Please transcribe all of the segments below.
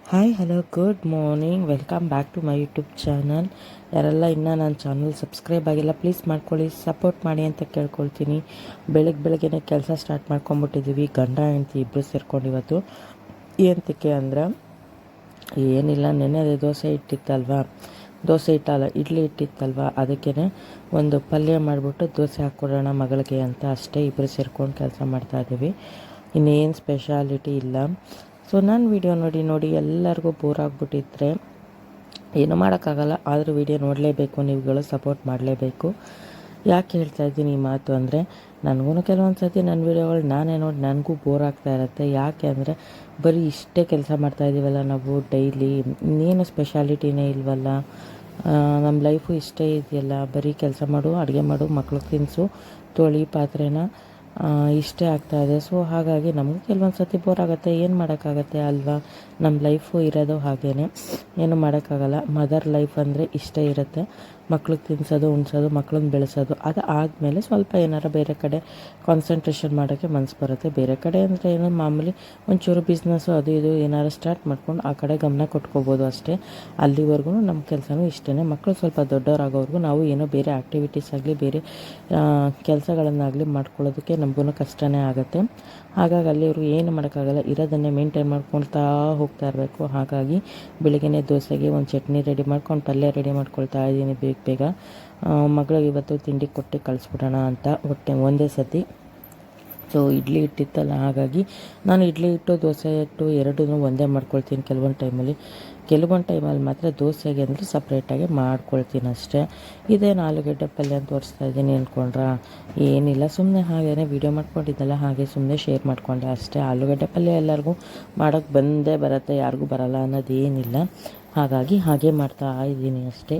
Hi hello good morning, welcome back to my YouTube channel. ಯಾರೆಲ್ಲ ಇನ್ನೂ ನನ್ನ channel subscribe ಆಗಿಲ್ಲ ಪ್ಲೀಸ್ ಮಾಡ್ಕೊಳ್ಳಿ, ಸಪೋರ್ಟ್ ಮಾಡಿ ಅಂತ ಕೇಳ್ಕೊಳ್ತೀನಿ. ಬೆಳಗ್ಗೆ ಕೆಲಸ ಸ್ಟಾರ್ಟ್ ಮಾಡ್ಕೊಂಬಿಟ್ಟಿದ್ದೀವಿ, ಗಂಡ ಹೆಂಡ್ತಿ ಇಬ್ಬರು ಸೇರ್ಕೊಂಡು. ಇವತ್ತು ಏನಕ್ಕೆ ಅಂದರೆ ಏನಿಲ್ಲ, ನೆನ್ನೆ ದೋಸೆ ಇಟ್ಟಿತ್ತಲ್ವ, ದೋಸೆ ಇಟ್ಟಲ್ಲ ಇಡ್ಲಿ ಇಟ್ಟಿತ್ತಲ್ವ, ಅದಕ್ಕೇ ಒಂದು ಪಲ್ಯ ಮಾಡಿಬಿಟ್ಟು ದೋಸೆ ಹಾಕ್ಕೊಡೋಣ ಮಗಳಿಗೆ ಅಂತ ಅಷ್ಟೇ. ಇಬ್ಬರು ಸೇರ್ಕೊಂಡು ಕೆಲಸ ಮಾಡ್ತಾಯಿದ್ದೀವಿ, ಇನ್ನೇನು ಸ್ಪೆಷಾಲಿಟಿ ಇಲ್ಲ. ಸೊ ನಾನು ವೀಡಿಯೋ ನೋಡಿ ಎಲ್ಲರಿಗೂ ಬೋರ್ ಆಗಿಬಿಟ್ಟಿದ್ರೆ ಏನೂ ಮಾಡೋಕ್ಕಾಗಲ್ಲ, ಆದರೂ ವೀಡಿಯೋ ನೋಡಲೇಬೇಕು, ನೀವುಗಳು ಸಪೋರ್ಟ್ ಮಾಡಲೇಬೇಕು. ಯಾಕೆ ಹೇಳ್ತಾ ಇದ್ದೀನಿ ಈ ಮಾತು ಅಂದರೆ, ನನಗೂ ಕೆಲವೊಂದು ಸರ್ತಿ ನನ್ನ ವೀಡಿಯೋಗಳು ನಾನೇ ನೋಡಿ ನನಗೂ ಬೋರ್ ಆಗ್ತಾ ಇರುತ್ತೆ. ಯಾಕೆ ಅಂದರೆ ಬರೀ ಇಷ್ಟೇ ಕೆಲಸ ಮಾಡ್ತಾಯಿದ್ದೀವಲ್ಲ ನಾವು ಡೈಲಿ, ಇನ್ನೇನು ಸ್ಪೆಷಾಲಿಟಿನೇ ಇಲ್ವಲ್ಲ. ನಮ್ಮ ಲೈಫು ಇಷ್ಟೇ ಇದೆಯಲ್ಲ, ಬರೀ ಕೆಲಸ ಮಾಡು, ಅಡುಗೆ ಮಾಡು, ಮಕ್ಳಿಗೆ ತಿನ್ನಿಸು, ತೊಳಿ ಪಾತ್ರೆನ, ಇಷ್ಟೇ ಆಗ್ತಾಯಿದೆ. ಸೊ ಹಾಗಾಗಿ ನಮಗೂ ಕೆಲವೊಂದು ಸರ್ತಿ ಬೋರ್ ಆಗುತ್ತೆ, ಏನು ಮಾಡೋಕ್ಕಾಗತ್ತೆ ಅಲ್ವಾ. ನಮ್ಮ ಲೈಫು ಇರೋದು ಹಾಗೇ, ಏನು ಮಾಡೋಕ್ಕಾಗಲ್ಲ. ಮದರ್ ಲೈಫ್ ಅಂದರೆ ಇಷ್ಟೇ ಇರುತ್ತೆ, ಮಕ್ಳಿಗೆ ತಿನ್ನಿಸೋದು, ಉಣ್ಸೋದು, ಮಕ್ಳನ್ನ ಬೆಳೆಸೋದು. ಅದು ಆದಮೇಲೆ ಸ್ವಲ್ಪ ಏನಾರು ಬೇರೆ ಕಡೆ ಕಾನ್ಸಂಟ್ರೇಷನ್ ಮಾಡೋಕ್ಕೆ ಮನಸ್ಸು ಬರುತ್ತೆ. ಬೇರೆ ಕಡೆ ಅಂದರೆ ಏನೋ ಮಾಮೂಲಿ ಒಂಚೂರು ಬಿಸ್ನೆಸ್ಸು ಅದು ಇದು ಏನಾರು ಸ್ಟಾರ್ಟ್ ಮಾಡ್ಕೊಂಡು ಆ ಕಡೆ ಗಮನ ಕೊಟ್ಕೋಬೋದು ಅಷ್ಟೇ. ಅಲ್ಲಿವರೆಗೂ ನಮ್ಮ ಕೆಲಸನೂ ಇಷ್ಟೇ. ಮಕ್ಕಳು ಸ್ವಲ್ಪ ದೊಡ್ಡವರಾಗೋವರೆಗೂ ನಾವು ಏನೋ ಬೇರೆ ಆ್ಯಕ್ಟಿವಿಟೀಸ್ ಆಗಲಿ, ಬೇರೆ ಕೆಲಸಗಳನ್ನಾಗಲಿ ಮಾಡ್ಕೊಳ್ಳೋದಕ್ಕೆ ನಮಗೂ ಕಷ್ಟನೇ ಆಗುತ್ತೆ. ಹಾಗಾಗಿ ಅಲ್ಲಿವ್ರಿಗೆ ಏನು ಮಾಡೋಕ್ಕಾಗಲ್ಲ, ಇರೋದನ್ನೇ ಮೇಂಟೈನ್ ಮಾಡ್ಕೊಳ್ತಾ ಹೋಗ್ತಾ ಇರಬೇಕು. ಹಾಗಾಗಿ ಬೆಳಗ್ಗೆ ದೋಸೆಗೆ ಒಂದು ಚಟ್ನಿ ರೆಡಿ ಮಾಡ್ಕೊಂಡು ಪಲ್ಯ ರೆಡಿ ಮಾಡ್ಕೊಳ್ತಾ ಇದ್ದೀನಿ ಬೇಗ. ಮಗಳಿಗೆ ಇವತ್ತು ತಿಂಡಿ ಕೊಟ್ಟು ಕಳಿಸ್ಬಿಡೋಣ ಅಂತ ಒಂದೇ ಸತಿ. ಸೊ ಇಡ್ಲಿ ಇಟ್ಟಿತ್ತಲ್ಲ, ಹಾಗಾಗಿ ನಾನು ಇಡ್ಲಿ ಇಟ್ಟು ದೋಸೆ ಇಟ್ಟು ಎರಡೂ ಒಂದೇ ಮಾಡ್ಕೊಳ್ತೀನಿ. ಕೆಲವೊಂದು ಟೈಮಲ್ಲಿ ಮಾತ್ರ ದೋಸೆಗೆ ಅಂದರೆ ಸಪ್ರೇಟಾಗಿ ಮಾಡ್ಕೊಳ್ತೀನಿ ಅಷ್ಟೇ. ಇದೇನು ಆಲೂಗಡ್ಡೆ ಪಲ್ಯ ಅಂತ ತೋರಿಸ್ತಾ ಇದ್ದೀನಿ ಅಂದ್ಕೊಂಡ್ರಾ? ಏನಿಲ್ಲ, ಸುಮ್ಮನೆ ಹಾಗೇ ವೀಡಿಯೋ ಮಾಡ್ಕೊಂಡಿದ್ದಲ್ಲ, ಹಾಗೆ ಸುಮ್ಮನೆ ಶೇರ್ ಮಾಡಿಕೊಂಡೆ ಅಷ್ಟೇ. ಆಲೂಗಡ್ಡೆ ಪಲ್ಯ ಎಲ್ಲರಿಗೂ ಮಾಡೋಕ್ಕೆ ಬಂದೇ ಬರುತ್ತೆ, ಯಾರಿಗೂ ಬರಲ್ಲ ಅನ್ನೋದೇನಿಲ್ಲ. ಹಾಗಾಗಿ ಹಾಗೆ ಮಾಡ್ತಾ ಇದ್ದೀನಿ ಅಷ್ಟೇ.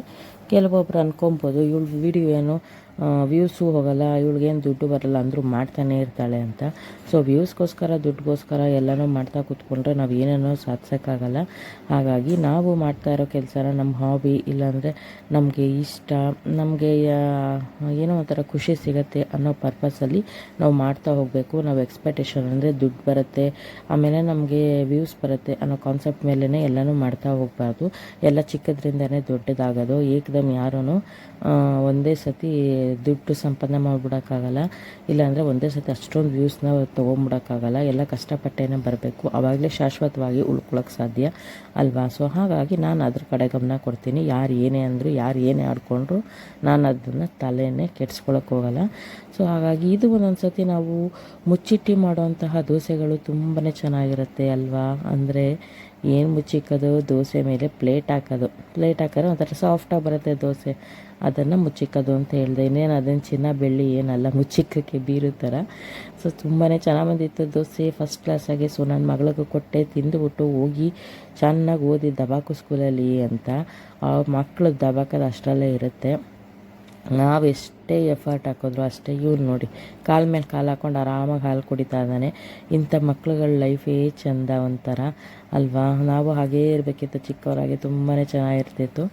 ಕೆಲವೊಬ್ರು ಅಂದ್ಕೊಬೋದು, ಇವಳು ವೀಡಿಯೋ ಏನು ವ್ಯೂಸು ಹೋಗಲ್ಲ, ಇವಳಿಗೇನು ದುಡ್ಡು ಬರಲ್ಲ ಅಂದರೂ ಮಾಡ್ತಾನೆ ಇರ್ತಾಳೆ ಅಂತ. ಸೊ ವ್ಯೂಸ್ಗೋಸ್ಕರ ದುಡ್ಡುಗೋಸ್ಕರ ಎಲ್ಲನೂ ಮಾಡ್ತಾ ಕೂತ್ಕೊಂಡ್ರೆ ನಾವು ಏನೇನೋ ಸಾಧಿಸೋಕ್ಕಾಗಲ್ಲ. ಹಾಗಾಗಿ ನಾವು ಮಾಡ್ತಾ ಇರೋ ಕೆಲಸನ ನಮ್ಮ ಹಾಬಿ, ಇಲ್ಲಾಂದರೆ ನಮಗೆ ಇಷ್ಟ, ನಮಗೆ ಏನೋ ಒಂಥರ ಖುಷಿ ಸಿಗುತ್ತೆ ಅನ್ನೋ ಪರ್ಪಸಲ್ಲಿ ನಾವು ಮಾಡ್ತಾ ಹೋಗಬೇಕು. ನಾವು ಎಕ್ಸ್ಪೆಕ್ಟೇಷನ್ ಅಂದರೆ ದುಡ್ಡು ಬರುತ್ತೆ, ಆಮೇಲೆ ನಮಗೆ ವ್ಯೂಸ್ ಬರುತ್ತೆ ಅನ್ನೋ ಕಾನ್ಸೆಪ್ಟ್ ಮೇಲೇ ಎಲ್ಲನೂ ಮಾಡ್ತಾ ಹೋಗಬಾರ್ದು. ಎಲ್ಲ ಚಿಕ್ಕದ್ರಿಂದನೇ ದೊಡ್ಡದಾಗೋದು. ಏಕದಮ್ ಯಾರೂ ಒಂದೇ ಸತಿ ದುಡ್ಡು ಸಂಪಾದನೆ ಮಾಡಿಬಿಡೋಕ್ಕಾಗಲ್ಲ, ಇಲ್ಲಾಂದರೆ ಒಂದೇ ಸತಿ ಅಷ್ಟೊಂದು ವ್ಯೂಸ್ನ ತೊಗೊಂಬಿಡೋಕ್ಕಾಗಲ್ಲ. ಎಲ್ಲ ಕಷ್ಟಪಟ್ಟೇನೆ ಬರಬೇಕು, ಆವಾಗಲೇ ಶಾಶ್ವತವಾಗಿ ಉಳ್ಕೊಳ್ಳೋಕ್ಕೆ ಸಾಧ್ಯ ಅಲ್ವಾ. ಸೊ ಹಾಗಾಗಿ ನಾನು ಅದ್ರ ಕಡೆ ಗಮನ ಕೊಡ್ತೀನಿ. ಯಾರು ಏನೇ ಅಂದರು, ಯಾರು ಏನೇ ಆಡ್ಕೊಂಡ್ರು ನಾನು ಅದನ್ನು ತಲೆನೇ ಕೆಡ್ಸ್ಕೊಳಕ್ಕೆ ಹೋಗಲ್ಲ. ಸೊ ಹಾಗಾಗಿ ಇದು ಒಂದೊಂದು ಸತಿ ನಾವು ಮುಚ್ಚಿಟ್ಟು ಮಾಡೋವಂತಹ ದೋಸೆಗಳು ತುಂಬಾ ಚೆನ್ನಾಗಿರುತ್ತೆ ಅಲ್ವಾ. ಅಂದರೆ ಏನು ಮುಚ್ಚಿಕ್ಕೋದು, ದೋಸೆ ಮೇಲೆ ಪ್ಲೇಟ್ ಹಾಕಿದ್ರೆ ಒಂಥರ ಸಾಫ್ಟಾಗಿ ಬರುತ್ತೆ ದೋಸೆ, ಅದನ್ನು ಮುಚ್ಚಿಕ್ಕೋದು ಅಂತ ಹೇಳಿದೆ. ಇನ್ನೇನು ಅದೇನು ಚಿನ್ನ ಬೆಳ್ಳಿ ಏನಲ್ಲ, ಮುಚ್ಚಿಕ್ಕಕ್ಕೆ ಬೀರು ಥರ. ಸೊ ತುಂಬಾ ಚೆನ್ನಾಗಿ ಬಂದಿತ್ತು ದೋಸೆ, ಫಸ್ಟ್ ಕ್ಲಾಸಾಗಿ. ಸೊ ನನ್ನ ಮಗಳಿಗೂ ಕೊಟ್ಟೆ, ತಿಂದುಬಿಟ್ಟು ಹೋಗಿ ಚೆನ್ನಾಗಿ ಓದಿ ದಬಾಕು ಸ್ಕೂಲಲ್ಲಿ ಅಂತ. ಆ ಮಕ್ಕಳು ದಬಾಕೋದು ಅಷ್ಟರಲ್ಲೇ ಇರುತ್ತೆ, ನಾವು ಎಷ್ಟೇ ಎಫರ್ಟ್ ಹಾಕಿದ್ರು ಅಷ್ಟೇ. ಇವ್ರು ನೋಡಿ ಕಾಲ ಮೇಲೆ ಕಾಲು ಹಾಕ್ಕೊಂಡು ಆರಾಮಾಗಿ ಹಾಲು ಕುಡಿತಾ ಇದ್ದಾನೆ. ಇಂಥ ಮಕ್ಳುಗಳ ಲೈಫೇ ಚೆಂದ ಒಂಥರ ಅಲ್ವಾ. ನಾವು ಹಾಗೇ ಇರಬೇಕಿತ್ತು, ಚಿಕ್ಕವರಾಗಿ ತುಂಬಾ ಚೆನ್ನಾಗಿರ್ತಿತ್ತು.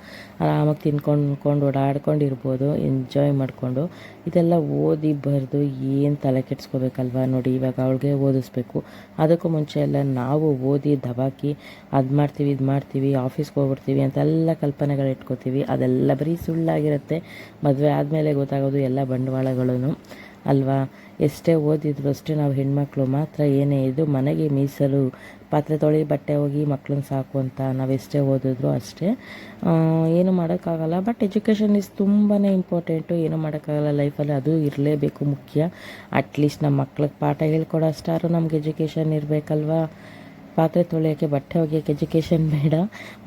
ಆರಾಮಾಗಿ ತಿನ್ಕೊಂಡು ಓಡಾಡ್ಕೊಂಡಿರ್ಬೋದು, ಎಂಜಾಯ್ ಮಾಡಿಕೊಂಡು. ಇದೆಲ್ಲ ಓದಿ ಬರೆದು ಏನು ತಲೆ ಕೆಡಿಸ್ಕೋಬೇಕಲ್ವ. ನೋಡಿ ಇವಾಗ ಅವಳಿಗೆ ಓದಿಸ್ಬೇಕು, ಅದಕ್ಕೂ ಮುಂಚೆ ಎಲ್ಲ ನಾವು ಓದಿ ದಬಾಕಿ ಅದು ಮಾಡ್ತೀವಿ ಇದು ಮಾಡ್ತೀವಿ, ಆಫೀಸ್ಗೆ ಹೋಗ್ಬಿಡ್ತೀವಿ ಅಂತೆಲ್ಲ ಕಲ್ಪನೆಗಳು ಇಟ್ಕೋತೀವಿ. ಅದೆಲ್ಲ ಬರೀ ಸುಳ್ಳಾಗಿರುತ್ತೆ. ಮದುವೆ ಆದಮೇಲೆ ಗೊತ್ತಾಗೋದು ಎಲ್ಲ ಬಂಡವಾಳಗಳೂ ಅಲ್ವಾ. ಎಷ್ಟೇ ಓದಿದ್ರು ಅಷ್ಟೇ ನಾವು ಹೆಣ್ಮಕ್ಳು ಮಾತ್ರ ಏನೇ ಇದು ಮನೆಗೆ ಮೀಸಲು, ಪಾತ್ರೆ ತೊಳಿ, ಬಟ್ಟೆ ಹೋಗಿ, ಮಕ್ಳನ್ನ ಸಾಕು ಅಂತ ನಾವೆಷ್ಟೇ ಓದಿದ್ರು ಅಷ್ಟೇ. ಏನು ಮಾಡೋಕ್ಕಾಗಲ್ಲ. ಬಟ್ ಎಜುಕೇಷನ್ ಇಸ್ ತುಂಬಾ ಇಂಪಾರ್ಟೆಂಟು. ಏನು ಮಾಡೋಕ್ಕಾಗಲ್ಲ ಲೈಫಲ್ಲಿ, ಅದು ಇರಲೇಬೇಕು, ಮುಖ್ಯ. ಅಟ್ಲೀಸ್ಟ್ ನಮ್ಮ ಮಕ್ಳಿಗೆ ಪಾಠ ಹೇಳ್ಕೊಡೋ ಅಷ್ಟಾರು ನಮ್ಗೆ ಎಜುಕೇಷನ್ ಇರಬೇಕಲ್ವಾ. ಪಾತ್ರೆ ತೊಳೆಯೋಕ್ಕೆ, ಬಟ್ಟೆ ಒಗೆಯೋಕ್ಕೆ ಎಜುಕೇಷನ್ ಬೇಡ,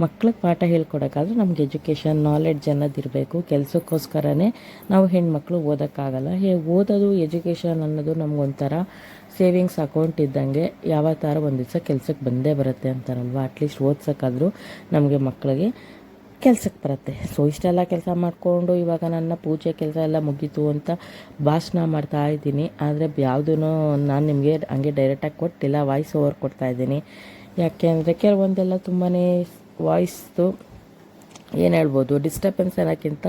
ಮಕ್ಳಿಗೆ ಪಾಠ ಹೇಳ್ಕೊಡೋಕ್ಕಾದ್ರೆ ನಮ್ಗೆ ಎಜುಕೇಷನ್ ನಾಲೆಡ್ಜ್ ಅನ್ನೋದಿರಬೇಕು. ಕೆಲಸಕ್ಕೋಸ್ಕರನೇ ನಾವು ಹೆಣ್ಮಕ್ಳು ಓದೋಕ್ಕಾಗಲ್ಲ. ಓದೋದು ಎಜುಕೇಷನ್ ಅನ್ನೋದು ನಮಗೊಂಥರ ಸೇವಿಂಗ್ಸ್ ಅಕೌಂಟ್ ಇದ್ದಂಗೆ, ಯಾವ ಥರ ಒಂದು ದಿವಸ ಕೆಲಸಕ್ಕೆ ಬಂದೇ ಬರುತ್ತೆ ಅಂತಾರಲ್ವ. ಅಟ್ಲೀಸ್ಟ್ ಓದ್ಸೋಕ್ಕಾದರೂ ನಮಗೆ ಮಕ್ಕಳಿಗೆ ಕೆಲಸಕ್ಕೆ ಬರುತ್ತೆ. ಸೊ ಇಷ್ಟೆಲ್ಲ ಕೆಲಸ ಮಾಡಿಕೊಂಡು ಇವಾಗ ನನ್ನ ಪೂಜೆ ಕೆಲಸ ಎಲ್ಲ ಮುಗೀತು ಅಂತ ಭಾಷಣ ಮಾಡ್ತಾ ಇದ್ದೀನಿ. ಆದರೆ ಯಾವುದೂ ನಾನು ನಿಮಗೆ ಹಂಗೆ ಡೈರೆಕ್ಟಾಗಿ ಕೊಟ್ಟಿಲ್ಲ, ವಾಯ್ಸ್ ಓವರ್ ಕೊಡ್ತಾಯಿದ್ದೀನಿ. ಯಾಕೆ ಅಂದರೆ ಕೆಲವೊಂದೆಲ್ಲ ತುಂಬಾ ವಾಯ್ಸ್ದು ಏನು ಹೇಳ್ಬೋದು, ಡಿಸ್ಟರ್ಬೆನ್ಸ್ ಅನ್ನೋಕ್ಕಿಂತ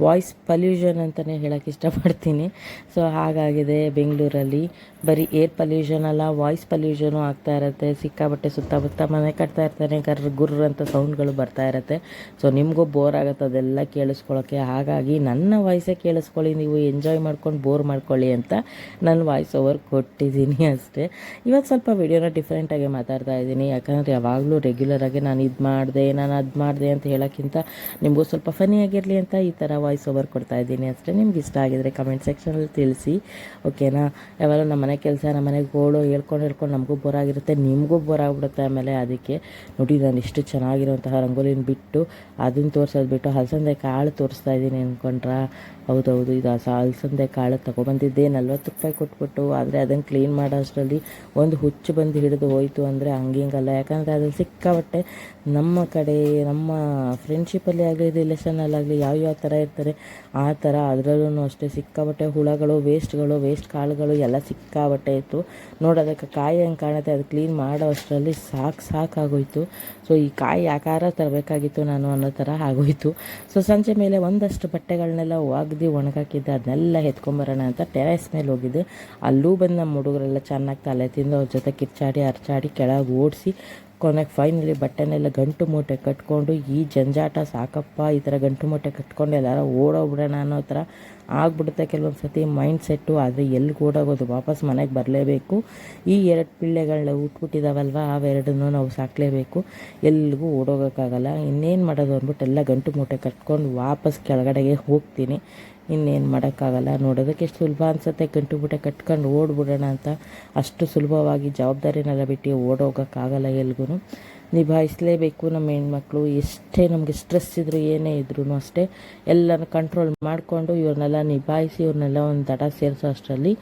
ವಾಯ್ಸ್ ಪಲ್ಯೂಷನ್ ಅಂತಲೇ ಹೇಳೋಕ್ಕೆ ಇಷ್ಟಪಡ್ತೀನಿ. ಸೊ ಹಾಗಾಗಿದೆ ಬೆಂಗಳೂರಲ್ಲಿ. ಬರೀ ಏರ್ ಪಲ್ಯೂಷನ್ ಅಲ್ಲ, ವಾಯ್ಸ್ ಪಲ್ಯೂಷನು ಆಗ್ತಾ ಇರುತ್ತೆ. ಸಿಕ್ಕಾಬಟ್ಟೆ ಸುತ್ತಮುತ್ತ ಮನೆ ಕಟ್ತಾ ಇರ್ತಾನೆ, ಗುರ್ರ ಅಂತ ಸೌಂಡ್ಗಳು ಬರ್ತಾ ಇರುತ್ತೆ. ಸೊ ನಿಮಗೂ ಬೋರ್ ಆಗುತ್ತೆ ಅದೆಲ್ಲ ಕೇಳಿಸ್ಕೊಳ್ಳೋಕ್ಕೆ. ಹಾಗಾಗಿ ನನ್ನ ವಾಯ್ಸೇ ಕೇಳಿಸ್ಕೊಳ್ಳಿ, ನೀವು ಎಂಜಾಯ್ ಮಾಡ್ಕೊಂಡು ಬೋರ್ ಮಾಡ್ಕೊಳ್ಳಿ ಅಂತ ನಾನು ವಾಯ್ಸ್ ಓವರ್ ಕೊಟ್ಟಿದ್ದೀನಿ ಅಷ್ಟೇ. ಇವತ್ತು ಸ್ವಲ್ಪ ವಿಡಿಯೋನ ಡಿಫ್ರೆಂಟಾಗಿ ಮಾತಾಡ್ತಾ ಇದ್ದೀನಿ, ಯಾಕಂದರೆ ಯಾವಾಗಲೂ ರೆಗ್ಯುಲರಾಗಿ ನಾನು ಇದು ಮಾಡಿದೆ, ನಾನು ಅದು ಮಾಡಿದೆ ಅಂತ ಹೇಳೋಕ್ಕಿಂತ ನಿಮಗೂ ಸ್ವಲ್ಪ ಫನ್ನಿಯಾಗಿರಲಿ ಅಂತ ಈ ಥರ ವಾಯ್ಸ್ ಓವರ್ ಕೊಡ್ತಾ ಇದ್ದೀನಿ ಅಷ್ಟೇ. ನಿಮ್ಗೆ ಇಷ್ಟ ಆಗಿದರೆ ಕಮೆಂಟ್ ಸೆಕ್ಷನಲ್ಲಿ ತಿಳಿಸಿ, ಓಕೆನಾ. ಯಾವಾಗ ನಮ್ಮ ಮನೆ ಕೆಲಸ, ನಮ್ಮ ಮನೆಗೆ ಗೋಳು ಹೇಳ್ಕೊಂಡು ನಮಗೂ ಬೋರ್ ಆಗಿರುತ್ತೆ, ನಿಮಗೂ ಬೋರ್ ಆಗಿಬಿಡುತ್ತೆ. ಆಮೇಲೆ ಅದಕ್ಕೆ ನೋಡಿ, ನಾನು ಇಷ್ಟು ಚೆನ್ನಾಗಿರುವಂತಹ ರಂಗೋಲಿನ ಬಿಟ್ಟು ಅದನ್ನು ತೋರಿಸೋದು ಬಿಟ್ಟು ಹಲಸಂದೆ ಕಾಳು ತೋರಿಸ್ತಾ ಇದ್ದೀನಿ ಅಂದ್ಕೊಂಡ್ರಾ? ಹೌದೌದು, ಇದು ಅಲಸಂದೆ ಕಾಳು ತೊಗೊಬಂದಿದ್ದೆ 40 ರೂಪಾಯಿ ಕೊಟ್ಬಿಟ್ಟು. ಆದರೆ ಅದನ್ನು ಕ್ಲೀನ್ ಮಾಡೋ ಅಷ್ಟರಲ್ಲಿ ಒಂದು ಹುಚ್ಚು ಬಂದು ಹಿಡಿದು ಹೋಯಿತು ಅಂದರೆ ಹಂಗಿಂಗಲ್ಲ. ಯಾಕಂದರೆ ಅದ್ರಲ್ಲಿ ಸಿಕ್ಕಾಬಟ್ಟೆ ನಮ್ಮ ಕಡೆ, ನಮ್ಮ ಫ್ರೆಂಡ್ಶಿಪ್ಪಲ್ಲಿ ಆಗಲಿ ರಿಲೇಷನಲ್ಲಾಗಲಿ ಯಾವ ಥರ ಇರ್ತಾರೆ ಆ ಥರ ಅದರಲ್ಲೂ ಅಷ್ಟೇ ಸಿಕ್ಕಾಬಟ್ಟೆ ಹುಳಗಳು, ವೇಸ್ಟ್ ಕಾಳುಗಳು ಎಲ್ಲ ಸಿಕ್ಕಾಬಟ್ಟೆ ಇತ್ತು. ನೋಡೋದಕ್ಕೆ ಕಾಯಿ ಹೆಂಗೆ ಕಾಣುತ್ತೆ, ಅದು ಕ್ಲೀನ್ ಮಾಡೋ ಅಷ್ಟರಲ್ಲಿ ಸಾಕಾಗೋಯಿತು. ಸೊ ಈ ಕಾಯಿ ಯಾಕಾರ ತರಬೇಕಾಗಿತ್ತು ನಾನು ಅನ್ನೋ ಥರ ಆಗೋಯಿತು. ಸೊ ಸಂಜೆ ಮೇಲೆ ಒಂದಷ್ಟು ಬಟ್ಟೆಗಳನ್ನೆಲ್ಲ ಒಣಗಾಕಿದ್ದೆ, ಅದನ್ನೆಲ್ಲ ಎತ್ಕೊಂಬರೋಣ ಅಂತ ಟೆರೆಸ್ ಮೇಲೆ ಹೋಗಿದ್ದೆ. ಅಲ್ಲೂ ಬಂದು ನಮ್ಮ ಹುಡುಗರೆಲ್ಲ ಚೆನ್ನಾಗಿ ತಲೆ ತಿಂದು ಅವ್ರ ಜೊತೆ ಕಿರ್ಚಾಡಿ ಅರ್ಚಾಡಿ ಕೆಳಗೆ ಓಡಿಸಿ ಕೊನೆಗೆ ಫೈನಲಿ ಬಟ್ಟೆನೆಲ್ಲ ಗಂಟು ಮೂಟೆ ಕಟ್ಕೊಂಡು, ಈ ಜಂಜಾಟ ಸಾಕಪ್ಪ, ಈ ಥರ ಗಂಟು ಮೂಟೆ ಕಟ್ಕೊಂಡು ಎಲ್ಲಾರ ಓಡೋಗ್ಬಿಡೋಣ ಅನ್ನೋ ಥರ ಆಗ್ಬಿಡುತ್ತೆ ಕೆಲವೊಂದು ಸತಿ ಮೈಂಡ್ ಸೆಟ್ಟು. ಆದರೆ ಎಲ್ಲಿಗೆ ಓಡೋಗೋದು, ವಾಪಸ್ ಮನೆಗೆ ಬರಲೇಬೇಕು. ಈ 2 ಪಿಳ್ಳೆಗಳನ್ನ ಹುಟ್ಬಿಟ್ಟಿದ್ದಾವಲ್ವ, ಅವೆರಡನ್ನೂ ನಾವು ಸಾಕಲೇಬೇಕು, ಎಲ್ಲಿಗೂ ಓಡೋಗೋಕ್ಕಾಗಲ್ಲ. ಇನ್ನೇನು ಮಾಡೋದು ಅಂದ್ಬಿಟ್ಟು ಎಲ್ಲ ಗಂಟು ಮೂಟೆ ಕಟ್ಕೊಂಡು ವಾಪಸ್ ಕೆಳಗಡೆಗೆ ಹೋಗ್ತೀನಿ. ಇನ್ನೇನು ಮಾಡೋಕ್ಕಾಗಲ್ಲ. ನೋಡೋದಕ್ಕೆ ಎಷ್ಟು ಸುಲಭ ಅನಿಸುತ್ತೆ, ಗಂಟು ಮೂಟೆ ಕಟ್ಕೊಂಡು ಓಡ್ಬಿಡೋಣ ಅಂತ. ಅಷ್ಟು ಸುಲಭವಾಗಿ ಜವಾಬ್ದಾರಿನೆಲ್ಲ ಬಿಟ್ಟು ಓಡೋಗೋಕ್ಕಾಗಲ್ಲ, ಎಲ್ಗೂ ನಿಭಾಯಿಸಲೇಬೇಕು. ನಮ್ಮ ಹೆಣ್ಮಕ್ಳು ಎಷ್ಟೇ ನಮಗೆ ಸ್ಟ್ರೆಸ್ ಇದ್ದರೂ ಏನೇ ಇದ್ರೂ ಅಷ್ಟೇ ಎಲ್ಲನೂ ಕಂಟ್ರೋಲ್ ಮಾಡಿಕೊಂಡು ಇವ್ರನ್ನೆಲ್ಲ ನಿಭಾಯಿಸಿ ಇವ್ರನ್ನೆಲ್ಲ ಒಂದು ದಡ ಸೇರಿಸೋ ಅಷ್ಟರಲ್ಲಿ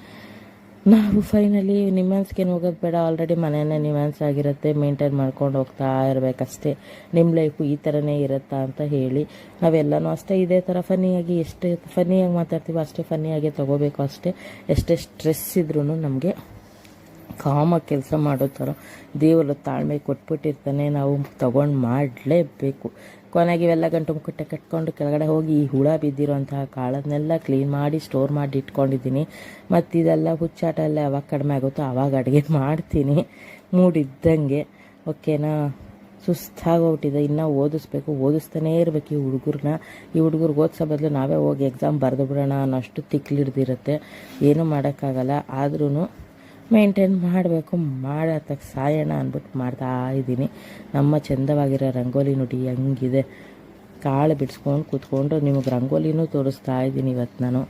ನಾವು ಫೈನಲಿ ನಿಮ್ಯಾನ್ಸ್ಗೇನು ಹೋಗೋದು ಬೇಡ, ಆಲ್ರೆಡಿ ಮನೆಯೇ ನಿಮ್ಯಾನ್ಸ್ ಆಗಿರುತ್ತೆ, ಮೇಂಟೈನ್ ಮಾಡ್ಕೊಂಡು ಹೋಗ್ತಾ ಇರಬೇಕಷ್ಟೇ. ನಿಮ್ಮ ಲೈಫು ಈ ಥರನೇ ಇರುತ್ತಾ ಅಂತ ಹೇಳಿ ನಾವೆಲ್ಲನೂ ಅಷ್ಟೇ ಇದೇ ಥರ ಫನ್ನಿಯಾಗಿ, ಎಷ್ಟು ಫನ್ನಿಯಾಗಿ ಮಾತಾಡ್ತೀವೋ ಅಷ್ಟೇ ಫನ್ನಿಯಾಗಿ ತೊಗೋಬೇಕು ಅಷ್ಟೇ. ಎಷ್ಟೇ ಸ್ಟ್ರೆಸ್ ಇದ್ರೂ ನಮಗೆ ಕಾಮಾಗಿ ಕೆಲಸ ಮಾಡೋ ಥರ ದೇವರು ತಾಳ್ಮೆ ಕೊಟ್ಬಿಟ್ಟಿರ್ತಾನೆ, ನಾವು ತೊಗೊಂಡು ಮಾಡಲೇಬೇಕು. ಕೊನೆಗೆ ಇವೆಲ್ಲ ಗಂಟು ಮುಕ್ಕಟ್ಟೆ ಕಟ್ಕೊಂಡು ಕೆಳಗಡೆ ಹೋಗಿ ಈ ಹುಳ ಬಿದ್ದಿರೋಂತಹ ಕಾಳನ್ನೆಲ್ಲ ಕ್ಲೀನ್ ಮಾಡಿ ಸ್ಟೋರ್ ಮಾಡಿ ಇಟ್ಕೊಂಡಿದ್ದೀನಿ. ಮತ್ತು ಇದೆಲ್ಲ ಹುಚ್ಚಾಟ ಎಲ್ಲ ಯಾವಾಗ ಕಡಿಮೆ ಆಗುತ್ತೋ ಆವಾಗ ಅಡುಗೆ ಮಾಡ್ತೀನಿ ಮೂಡಿದ್ದಂಗೆ, ಓಕೆನಾ. ಸುಸ್ತಾಗೋಗ್ಬಿಟ್ಟಿದೆ, ಇನ್ನೂ ಓದಿಸ್ತಾನೇ ಇರಬೇಕು ಈ ಹುಡುಗರನ್ನ. ಈ ಹುಡುಗರಿಗೆ ಓದಿಸೋ ಬದಲು ನಾವೇ ಹೋಗಿ ಎಕ್ಸಾಮ್ ಬರೆದು ಬಿಡೋಣ ಅನ್ನೋಷ್ಟು ತಿಕ್ಲಿಡ್ದಿರುತ್ತೆ. ಏನೂ ಮಾಡೋಕ್ಕಾಗಲ್ಲ. ಆದ್ರೂ ಮೇಂಟೈನ್ ಮಾಡಬೇಕು, ಮಾಡತ್ತಕ್ಕೆ ಸಾಯೋಣ ಅಂದ್ಬಿಟ್ಟು ಮಾಡ್ತಾ ಇದ್ದೀನಿ. ನಮ್ಮ ಚಂದವಾಗಿರೋ ರಂಗೋಲಿ ನೋಡಿ ಹಂಗಿದೆ, ಕಾಳು ಬಿಡಿಸ್ಕೊಂಡು ಕೂತ್ಕೊಂಡು ನಿಮಗೆ ರಂಗೋಲಿನೂ ತೋರಿಸ್ತಾ ಇದ್ದೀನಿ ಇವತ್ತು ನಾನು.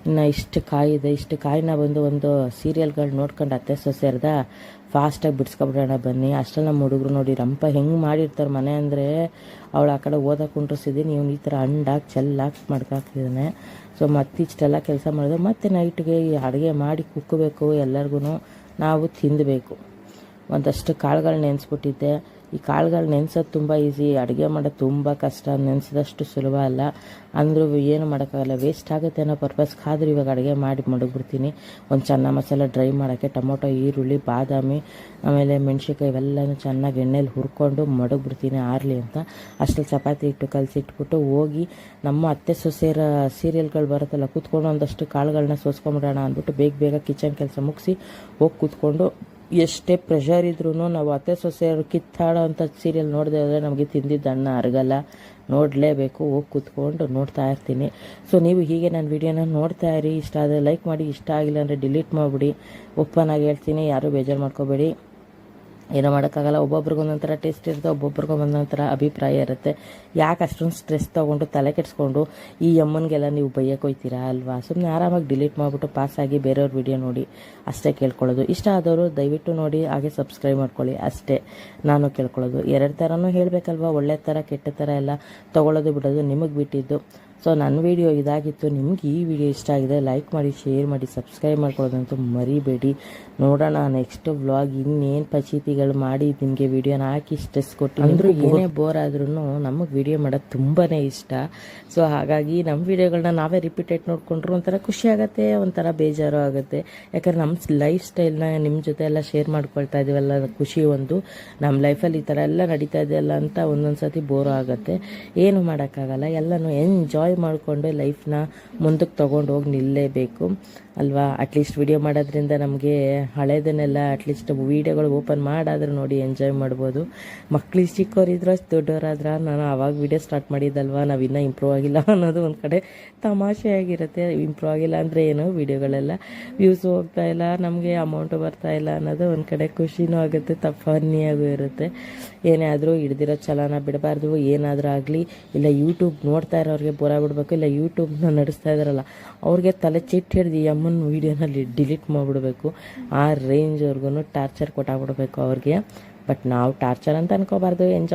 ಇನ್ನು ಇಷ್ಟು ಕಾಯಿದೆ, ಇಷ್ಟು ಕಾಯಿನ ಬಂದು ಒಂದು ಸೀರಿಯಲ್ಗಳು ನೋಡ್ಕೊಂಡು ಅತ್ತೆ ಸೊಸೆರ್ದ ಫಾಸ್ಟಾಗಿ ಬಿಡಿಸ್ಕೊಬಿಡೋಣ ಬನ್ನಿ. ಅಷ್ಟರಲ್ಲಿ ನಮ್ಮ ಹುಡುಗರು ನೋಡಿ ರಂಪ ಹೆಂಗೆ ಮಾಡಿರ್ತಾರೆ ಮನೆ ಅಂದರೆ, ಅವಳು ಆ ಕಡೆ ಓದಕ್ಕೆ ಕುಂಡ್ರಿಸಿದ್ದೀನಿ, ಇವ್ನು ಈ ಥರ ಅಂಡಾಗಿ ಚೆಲ್ಲಾಕಿ ಮಾಡ್ಕಾಕ್ತಿದ್ದಾನೆ. ಸೊ ಮತ್ತಿಷ್ಟೆಲ್ಲ ಕೆಲಸ ಮಾಡಿದ್ರೆ ಮತ್ತೆ ನೈಟ್ಗೆ ಈ ಅಡುಗೆ ಮಾಡಿ ಕುಕ್ಕಬೇಕು, ಎಲ್ಲರಿಗೂ ನಾವು ತಿಂದಬೇಕು. ಒಂದಷ್ಟು ಕಾಳುಗಳು ನೆನೆಸ್ಬಿಟ್ಟಿದ್ದೆ. ಈ ಕಾಳುಗಳು ನೆನೆಸೋದು ತುಂಬ ಈಸಿ, ಅಡುಗೆ ಮಾಡೋದು ತುಂಬ ಕಷ್ಟ, ನೆನೆಸಿದಷ್ಟು ಸುಲಭ ಅಲ್ಲ. ಅಂದರೂ ಏನು ಮಾಡೋಕ್ಕಾಗಲ್ಲ, ವೇಸ್ಟ್ ಆಗುತ್ತೆ ಅನ್ನೋ ಪರ್ಪಸ್ಗಾದರೂ ಇವಾಗ ಅಡುಗೆ ಮಾಡಿ ಮಡಗ್ಬಿಡ್ತೀನಿ. ಒಂದು ಚೆನ್ನ ಮಸಾಲ ಡ್ರೈ ಮಾಡೋಕ್ಕೆ ಟೊಮೊಟೊ, ಈರುಳ್ಳಿ, ಬಾದಾಮಿ, ಆಮೇಲೆ ಮೆಣಸಿನ್ಕಾಯಿ ಇವೆಲ್ಲನೂ ಚೆನ್ನಾಗಿ ಎಣ್ಣೆಲಿ ಹುರ್ಕೊಂಡು ಮಡಗ್ಬಿಡ್ತೀನಿ ಆರಲಿ ಅಂತ. ಅಷ್ಟರಲ್ಲಿ ಚಪಾತಿ ಹಿಟ್ಟು ಕಲಸಿಟ್ಬಿಟ್ಟು ಹೋಗಿ ನಮ್ಮ ಅತ್ತೆ ಸೊಸೆಯರ ಸೀರಿಯಲ್ಗಳು ಬರುತ್ತಲ್ಲ, ಕೂತ್ಕೊಂಡು ಒಂದಷ್ಟು ಕಾಳುಗಳನ್ನ ಸೋಸ್ಕೊಂಬಿಡೋಣ ಅಂದ್ಬಿಟ್ಟು ಬೇಗ ಕಿಚನ್ ಕೆಲಸ ಮುಗಿಸಿ ಹೋಗಿ ಕೂತ್ಕೊಂಡು, ಎಷ್ಟೇ ಪ್ರೆಷರ್ ಇದ್ರೂ ನಾವು ಅತ್ತೆ ಸೊಸೆಯರು ಕಿತ್ತಾಡೋ ಅಂಥ ಸೀರಿಯಲ್ ನೋಡದೆ ಹೋದರೆ ನಮಗೆ ತಿಂದಿದ್ದು ಅನ್ನ ಅರಗಲ್ಲ. ನೋಡಲೇಬೇಕು, ಹೋಗಿ ಕೂತ್ಕೊಂಡು ನೋಡ್ತಾ ಇರ್ತೀನಿ. ಸೊ ನೀವು ಹೀಗೆ ನನ್ನ ವೀಡಿಯೋನ ನೋಡ್ತಾ ಇರಿ. ಇಷ್ಟ ಆದರೆ ಲೈಕ್ ಮಾಡಿ, ಇಷ್ಟ ಆಗಿಲ್ಲ ಅಂದರೆ ಡಿಲೀಟ್ ಮಾಡಿಬಿಡಿ. ಓಪನ್ ಆಗಿ ಹೇಳ್ತೀನಿ, ಯಾರೂ ಬೇಜಾರು ಮಾಡ್ಕೋಬೇಡಿ. ಏನೋ ಮಾಡೋಕ್ಕಾಗಲ್ಲ, ಒಬ್ಬೊಬ್ರಿಗೆ ಒಂದೊಂಥರ ಟೇಸ್ಟ್ ಇರುತ್ತೆ, ಒಬ್ಬೊಬ್ರಿಗೆ ಒಂದೊಂಥರ ಅಭಿಪ್ರಾಯ ಇರುತ್ತೆ. ಯಾಕೆ ಅಷ್ಟೊಂದು ಸ್ಟ್ರೆಸ್ ತೊಗೊಂಡು ತಲೆ ಕೆಡಿಸ್ಕೊಂಡು ಈ ಅಮ್ಮನಿಗೆಲ್ಲ ನೀವು ಬೈಯಕ್ಕೆ ಹೋಗ್ತೀರಾ ಅಲ್ವಾ? ಸುಮ್ಮನೆ ಆರಾಮಾಗಿ ಡಿಲೀಟ್ ಮಾಡಿಬಿಟ್ಟು ಪಾಸಾಗಿ ಬೇರೆಯವ್ರ ವಿಡಿಯೋ ನೋಡಿ ಅಷ್ಟೇ ಕೇಳ್ಕೊಳ್ಳೋದು. ಇಷ್ಟ ಆದವರು ದಯವಿಟ್ಟು ನೋಡಿ, ಹಾಗೆ ಸಬ್ಸ್ಕ್ರೈಬ್ ಮಾಡ್ಕೊಳ್ಳಿ ಅಷ್ಟೇ ನಾನು ಕೇಳ್ಕೊಳ್ಳೋದು. 2 ಥರನೂ ಹೇಳಬೇಕಲ್ವ, ಒಳ್ಳೆ ಥರ ಕೆಟ್ಟ ಥರ ಎಲ್ಲ ತೊಗೊಳ್ಳೋದು ಬಿಡೋದು ನಿಮಗೆ ಬಿಟ್ಟಿದ್ದು. ಸೊ ನನ್ನ ವೀಡಿಯೋ ಇದಾಗಿತ್ತು. ನಿಮ್ಗೆ ಈ ವಿಡಿಯೋ ಇಷ್ಟ ಆಗಿದೆ ಲೈಕ್ ಮಾಡಿ, ಶೇರ್ ಮಾಡಿ, ಸಬ್ಸ್ಕ್ರೈಬ್ ಮಾಡ್ಕೊಳ್ಳೋದಂತೂ ಮರಿಬೇಡಿ. ನೋಡೋಣ ನೆಕ್ಸ್ಟ್ ವ್ಲಾಗ್ ಇನ್ನೇನು ಪಚೀತಿಗಳು ಮಾಡಿ ನಿಮಗೆ ವೀಡಿಯೋನ ಹಾಕಿ ಸ್ಟ್ರೆಸ್ ಕೊಟ್ಟು, ಅಂದರೂ ಏನೇ ಬೋರ್ ಆದ್ರೂ ನಮಗೆ ವೀಡಿಯೋ ಮಾಡೋದು ತುಂಬಾ ಇಷ್ಟ. ಸೊ ಹಾಗಾಗಿ ನಮ್ಮ ವೀಡಿಯೋಗಳನ್ನ ನಾವೇ ರಿಪೀಟೆಡ್ ನೋಡಿಕೊಂಡ್ರು ಒಂಥರ ಖುಷಿ ಆಗುತ್ತೆ, ಒಂಥರ ಬೇಜಾರು ಆಗುತ್ತೆ. ಯಾಕಂದರೆ ನಮ್ಮ ಲೈಫ್ ಸ್ಟೈಲ್ನ ನಿಮ್ಮ ಜೊತೆ ಎಲ್ಲ ಶೇರ್ ಮಾಡ್ಕೊಳ್ತಾ ಇದೀವಲ್ಲ, ಖುಷಿ ಒಂದು. ನಮ್ಮ ಲೈಫಲ್ಲಿ ಈ ಥರ ಎಲ್ಲ ನಡೀತಾ ಇದೆಯಲ್ಲ ಅಂತ ಒಂದೊಂದು ಸತಿ ಬೋರು ಆಗುತ್ತೆ. ಏನು ಮಾಡೋಕ್ಕಾಗಲ್ಲ, ಎಲ್ಲನೂ ಎಂಜಾಯ್ ಎಂಜಾಯ್ ಮಾಡಿಕೊಂಡು ಲೈಫ್ನ ಮುಂದಕ್ಕೆ ತೊಗೊಂಡು ಹೋಗಿ ನಿಲ್ಲಲೇಬೇಕು ಅಲ್ವಾ. ಅಟ್ಲೀಸ್ಟ್ ವಿಡಿಯೋ ಮಾಡೋದ್ರಿಂದ ನಮಗೆ ಹಳೇದನ್ನೆಲ್ಲ ಅಟ್ಲೀಸ್ಟ್ ವೀಡಿಯೋಗಳು ಓಪನ್ ಮಾಡಾದ್ರೆ ನೋಡಿ ಎಂಜಾಯ್ ಮಾಡ್ಬೋದು. ಮಕ್ಳಿಗೆ ಚಿಕ್ಕವರಿದ್ರು ಅಷ್ಟು ದೊಡ್ಡವರಾದ್ರೆ ನಾನು ಆವಾಗ ವಿಡಿಯೋ ಸ್ಟಾರ್ಟ್ ಮಾಡಿದ್ದಲ್ವ, ನಾವು ಇನ್ನೂ ಇಂಪ್ರೂವ್ ಆಗಿಲ್ಲ ಅನ್ನೋದು ಒಂದು ಕಡೆ ತಮಾಷೆಯಾಗಿರುತ್ತೆ. ಇಂಪ್ರೂವ್ ಆಗಿಲ್ಲ ಅಂದರೆ ಏನು, ವೀಡಿಯೋಗಳೆಲ್ಲ ವ್ಯೂಸ್ ಹೋಗ್ತಾ ಇಲ್ಲ, ನಮಗೆ ಅಮೌಂಟು ಬರ್ತಾ ಇಲ್ಲ ಅನ್ನೋದು ಒಂದು ಕಡೆ ಖುಷಿನೂ ಆಗುತ್ತೆ, ಫನ್ನಿಯಾಗೂ ಇರುತ್ತೆ. ಏನೇ ಆದರೂ ಹಿಡ್ದಿರೋ ಛಲನ ಬಿಡಬಾರ್ದು. ಏನಾದರೂ ಆಗಲಿ, ಇಲ್ಲ ಯೂಟ್ಯೂಬ್ ನೋಡ್ತಾ ಇರೋರಿಗೆ ಬೋರ ಬಿಡಬೇಕು, ಇಲ್ಲ ಯೂಟ್ಯೂಬ್ನ ನಡೆಸ್ತಾ ಇದ್ದಾರಲ್ಲ ಅವ್ರಿಗೆ ತಲೆ ಚಿಟ್ಟು ಹಿಡ್ದು ಈ ಅಮ್ಮನ ವೀಡಿಯೋನಲ್ಲಿ ಡಿಲೀಟ್ ಮಾಡಿಬಿಡ್ಬೇಕು. ಆ ರೇಂಜ್ವರೆಗೂ ಟಾರ್ಚರ್ ಕೊಟ್ಟಾಗ್ಬಿಡ್ಬೇಕು ಅವ್ರಿಗೆ. ಬಟ್ ನಾವು ಟಾರ್ಚರ್ ಅಂತ ಅನ್ಕೋಬಾರ್ದು, ಎಂಜಾಯ್